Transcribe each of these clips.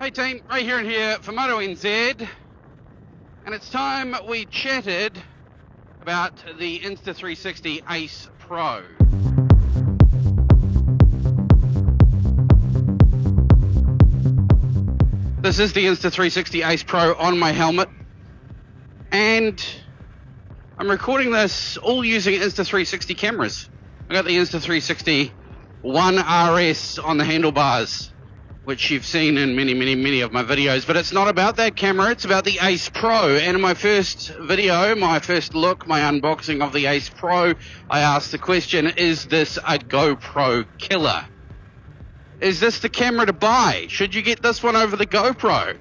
Hey team, Ray here for MotoNZ, and it's time we chatted about the Insta360 Ace Pro. This is the Insta360 Ace Pro on my helmet, and I'm recording this all using Insta360 cameras. I got the Insta360 One RS on the handlebars, which you've seen in many of my videos, but it's not about that camera, it's about the Ace Pro. And in my first video, my first look, my unboxing of the Ace Pro, I asked the question, is this a GoPro killer? Is this the camera to buy? Should you get this one over the GoPro?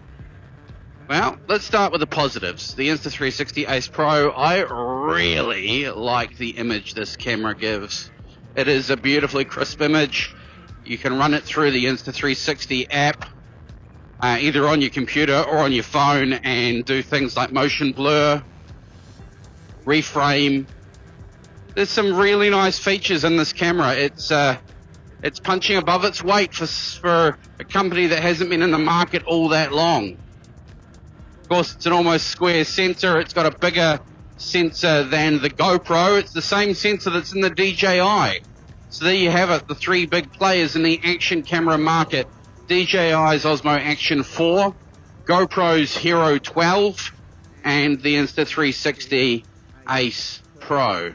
Well, let's start with the positives. The Insta360 Ace Pro, I really like the image this camera gives. It is a beautifully crisp image. You can run it through the Insta360 app, either on your computer or on your phone, and do things like motion blur, reframe. There's some really nice features in this camera. It's punching above its weight for a company that hasn't been in the market all that long. Of course, it's an almost square sensor. It's got a bigger sensor than the GoPro. It's the same sensor that's in the DJI. So there you have it, the three big players in the action camera market. DJI's Osmo Action 4, GoPro's Hero 12, and the Insta360 Ace Pro.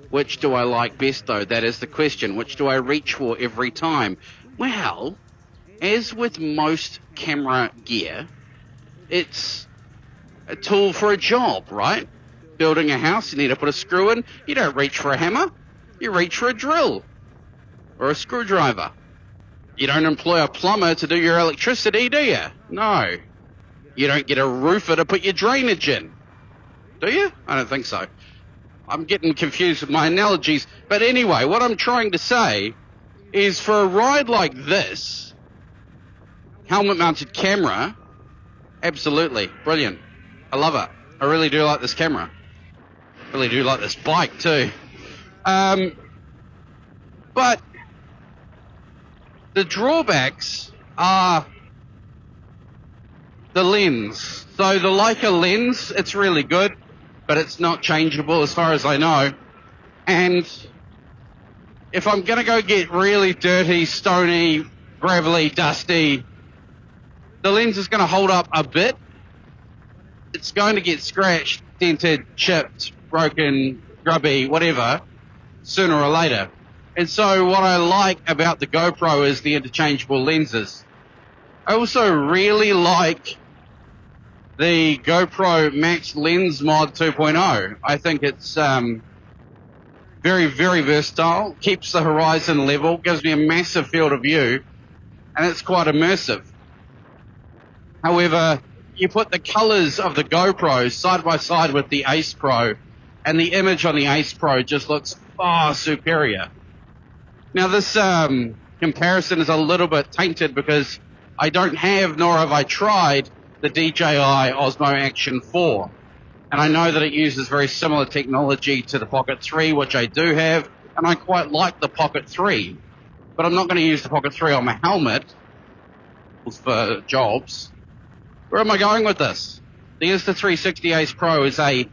Which do I like best though? That is the question. Which do I reach for every time? Well, as with most camera gear, it's a tool for a job, right? Building a house, you need to put a screw in. You don't reach for a hammer, you reach for a drill or a screwdriver. You don't employ a plumber to do your electricity, do you? No. You don't get a roofer to put your drainage in, do you? I don't think so. I'm getting confused with my analogies. But anyway, what I'm trying to say is, for a ride like this, helmet-mounted camera, absolutely brilliant. I love it. I really do like this camera. I really do like this bike too. But the drawbacks are the lens. So the Leica lens, it's really good, but it's not changeable as far as I know. And if I'm going to go get really dirty, stony, gravelly, dusty, the lens is going to hold up a bit. It's going to get scratched, dented, chipped, broken, grubby, whatever, sooner or later. And so what I like about the GoPro is the interchangeable lenses. I also really like the GoPro Max Lens Mod 2.0. I think it's very versatile, keeps the horizon level, gives me a massive field of view, and it's quite immersive. However, you put the colors of the GoPro side by side with the Ace Pro, and the image on the Ace Pro just looks far superior. Now this comparison is a little bit tainted because I don't have, nor have I tried, the DJI Osmo Action 4. And I know that it uses very similar technology to the Pocket 3, which I do have, and I quite like the Pocket 3. But I'm not going to use the Pocket 3 on my helmet for jobs. Where am I going with this? The Insta360 Ace Pro is a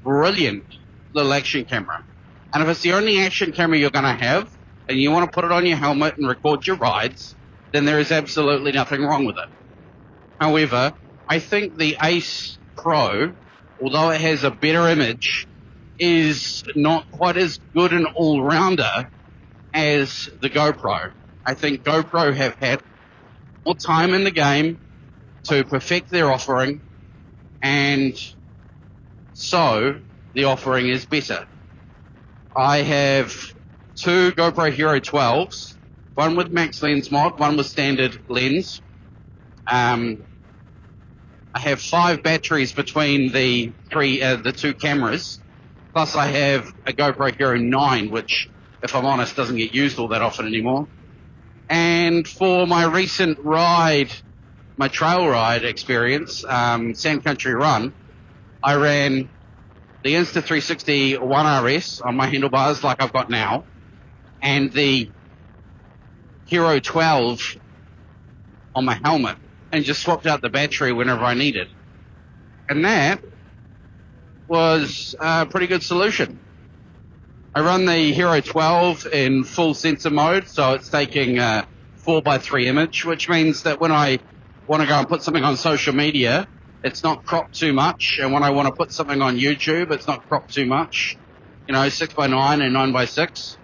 brilliant little action camera. And if it's the only action camera you're going to have, and you want to put it on your helmet and record your rides, then there is absolutely nothing wrong with it. However, I think the Ace Pro, although it has a better image, is not quite as good an all-rounder as the GoPro. I think GoPro have had more time in the game to perfect their offering, and so the offering is better. I have two GoPro Hero 12s, one with Max Lens Mod, one with standard lens. I have 5 batteries between the two cameras, plus I have a GoPro Hero 9, which, if I'm honest, doesn't get used all that often anymore. And for my recent ride, my trail ride experience, Sand Country Run, I ran the Insta360 One RS on my handlebars like I've got now, and the Hero 12 on my helmet. and just swapped out the battery whenever I needed. And that was a pretty good solution. I run the Hero 12 in full sensor mode, so it's taking a 4:3 image, which means that when I want to go and put something on social media, it's not cropped too much, and when I want to put something on YouTube, it's not cropped too much. 6:9 and 9:6.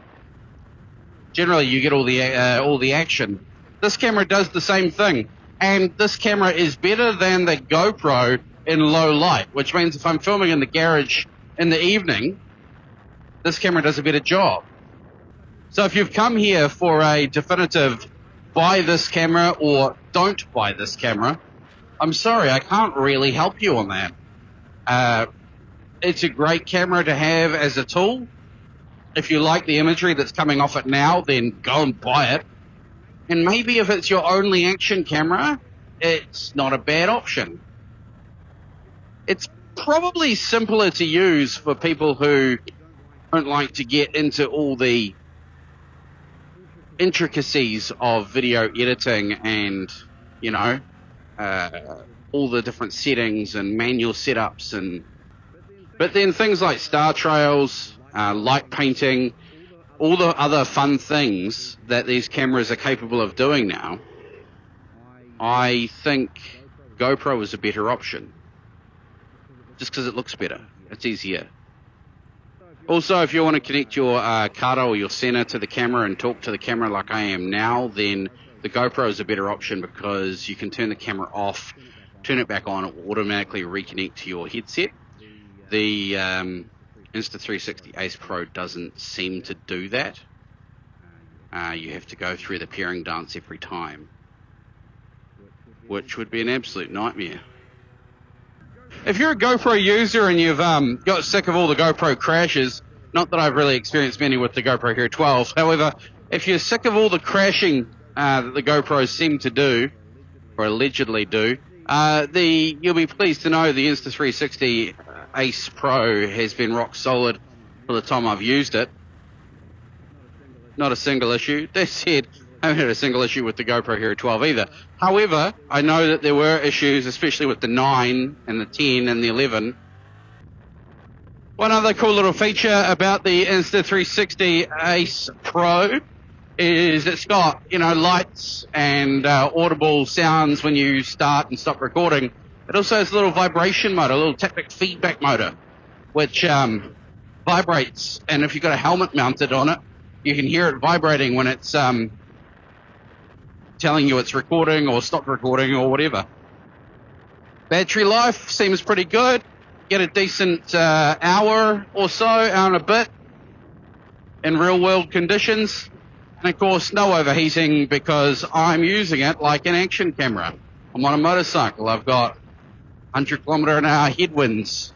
Generally, you get all the action. This camera does the same thing, and this camera is better than the GoPro in low light, which means if I'm filming in the garage in the evening, this camera does a better job. So if you've come here for a definitive buy this camera or don't buy this camera, I'm sorry, I can't really help you on that. It's a great camera to have as a tool. If you like the imagery that's coming off it now, then go and buy it. And maybe if it's your only action camera, it's not a bad option. It's probably simpler to use for people who don't like to get into all the intricacies of video editing and, all the different settings and manual setups. But then things like star trails, light painting, all the other fun things that these cameras are capable of doing now, I think GoPro is a better option. Just because it looks better. It's easier. Also, if you want to connect your Kata or your Sena to the camera and talk to the camera like I am now, then the GoPro is a better option because you can turn the camera off, turn it back on, it will automatically reconnect to your headset. The Insta360 Ace Pro doesn't seem to do that. You have to go through the pairing dance every time, which would be an absolute nightmare. If you're a GoPro user and you've got sick of all the GoPro crashes, not that I've really experienced many with the GoPro Hero 12, however, if you're sick of all the crashing that the GoPros seem to do, or allegedly do, you'll be pleased to know the Insta360 Ace Pro has been rock solid for the time I've used it. Not a single issue. That said, I haven't had a single issue with the GoPro Hero 12 either. However, I know that there were issues, especially with the 9 and the 10 and the 11. One other cool little feature about the Insta360 Ace Pro is it's got, lights and audible sounds when you start and stop recording. It also has a little vibration motor, a little taptic feedback motor, which vibrates, and if you've got a helmet mounted on it, you can hear it vibrating when it's telling you it's recording or stopped recording or whatever. Battery life seems pretty good. Get a decent hour or so, hour and a bit in real world conditions. And of course, no overheating because I'm using it like an action camera. I'm on a motorcycle. I've got 100-kilometre-an-hour headwinds.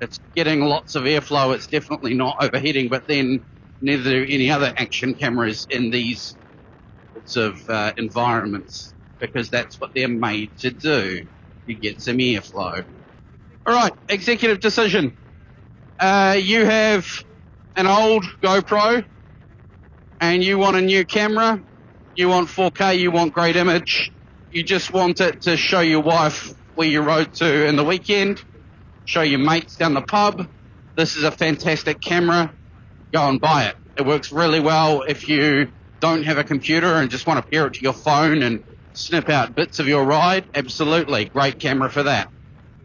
It's getting lots of airflow. It's definitely not overheating, but then neither do any other action cameras in these sorts of environments because that's what they're made to do. You get some airflow. All right, executive decision. You have an old GoPro and you want a new camera. You want 4K, you want great image. You just want it to show your wife where you rode to in the weekend, show your mates down the pub. This is a fantastic camera. Go and buy it. It works really well if you don't have a computer and just want to pair it to your phone and snip out bits of your ride. Absolutely, great camera for that.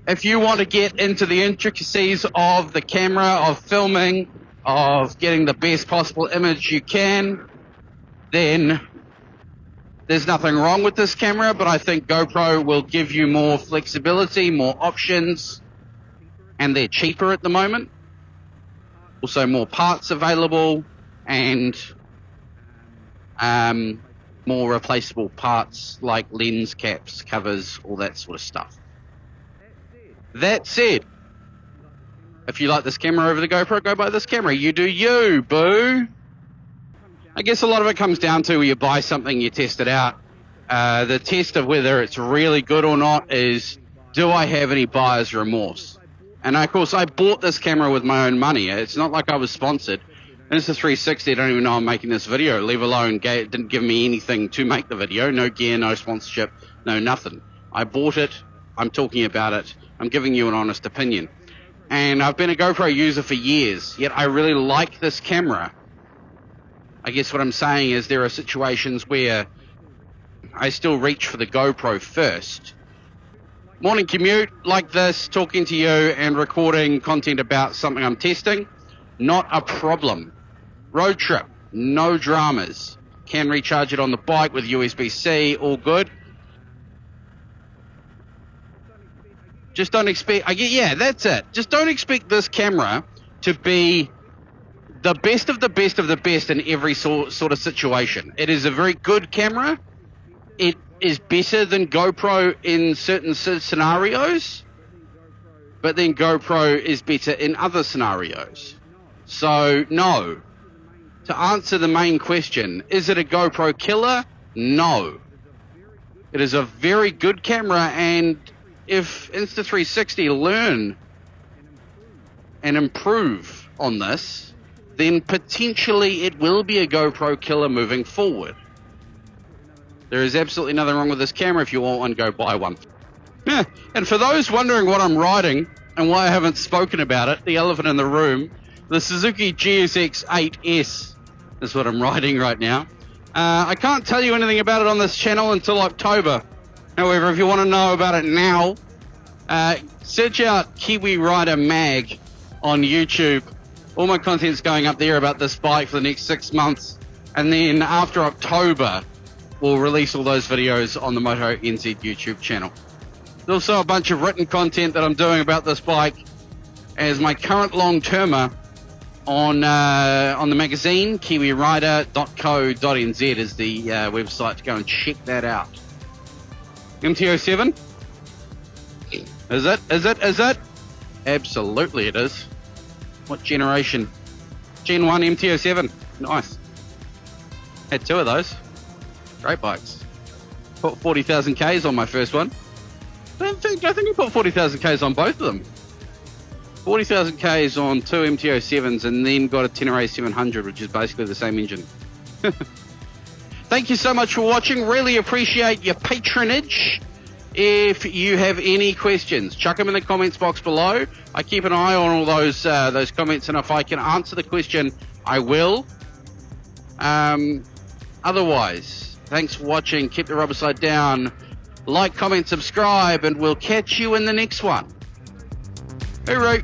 If you want to get into the intricacies of the camera, of filming, of getting the best possible image you can, then there's nothing wrong with this camera, but I think GoPro will give you more flexibility, more options, and they're cheaper at the moment. Also more parts available and more replaceable parts like lens caps, covers, all that sort of stuff. That said, if you like this camera over the GoPro, go buy this camera. You do you, boo. I guess a lot of it comes down to when you buy something, you test it out. The test of whether it's really good or not is, do I have any buyer's remorse? And of course, I bought this camera with my own money. It's not like I was sponsored. Insta360 don't even know I'm making this video, leave alone didn't give me anything to make the video. No gear, no sponsorship, no nothing. I bought it, I'm talking about it, I'm giving you an honest opinion. And I've been a GoPro user for years, yet I really like this camera. I guess what I'm saying is there are situations where I still reach for the GoPro first. Morning commute like this, talking to you and recording content about something I'm testing, not a problem. Road trip, no dramas. Can recharge it on the bike with USB-C, all good. Just don't expect, yeah, that's it. Just don't expect this camera to be the best of the best of the best in every sort of situation. It is a very good camera. It is better than GoPro in certain scenarios, but then GoPro is better in other scenarios. So, no. To answer the main question, is it a GoPro killer? No. It is a very good camera, and if Insta360 learn and improve on this, then potentially it will be a GoPro killer moving forward. There is absolutely nothing wrong with this camera. If you want one, go buy one. Yeah. And for those wondering what I'm riding and why I haven't spoken about it, the elephant in the room, the Suzuki GSX-8S is what I'm riding right now. I can't tell you anything about it on this channel until October. However, if you want to know about it now, search out Kiwi Rider Mag on YouTube. All my content's going up there about this bike for the next 6 months. And then after October, we'll release all those videos on the MotoNZ YouTube channel. There's also a bunch of written content that I'm doing about this bike as my current long-termer on the magazine. kiwirider.co.nz is the website to go and check that out. MT07? Is it? Absolutely it is. What generation? Gen 1 MT07. Nice. Had 2 of those. Great bikes. Put 40,000 Ks on my first one. I think I put 40,000 Ks on both of them. 40,000 Ks on 2 MT07s and then got a Tenere 700, which is basically the same engine. Thank you so much for watching. Really appreciate your patronage. If you have any questions, chuck them in the comments box below. I keep an eye on all those comments, and if I can answer the question, I will. Otherwise, thanks for watching. Keep the rubber side down. Like, comment, subscribe, and we'll catch you in the next one. Hooroo!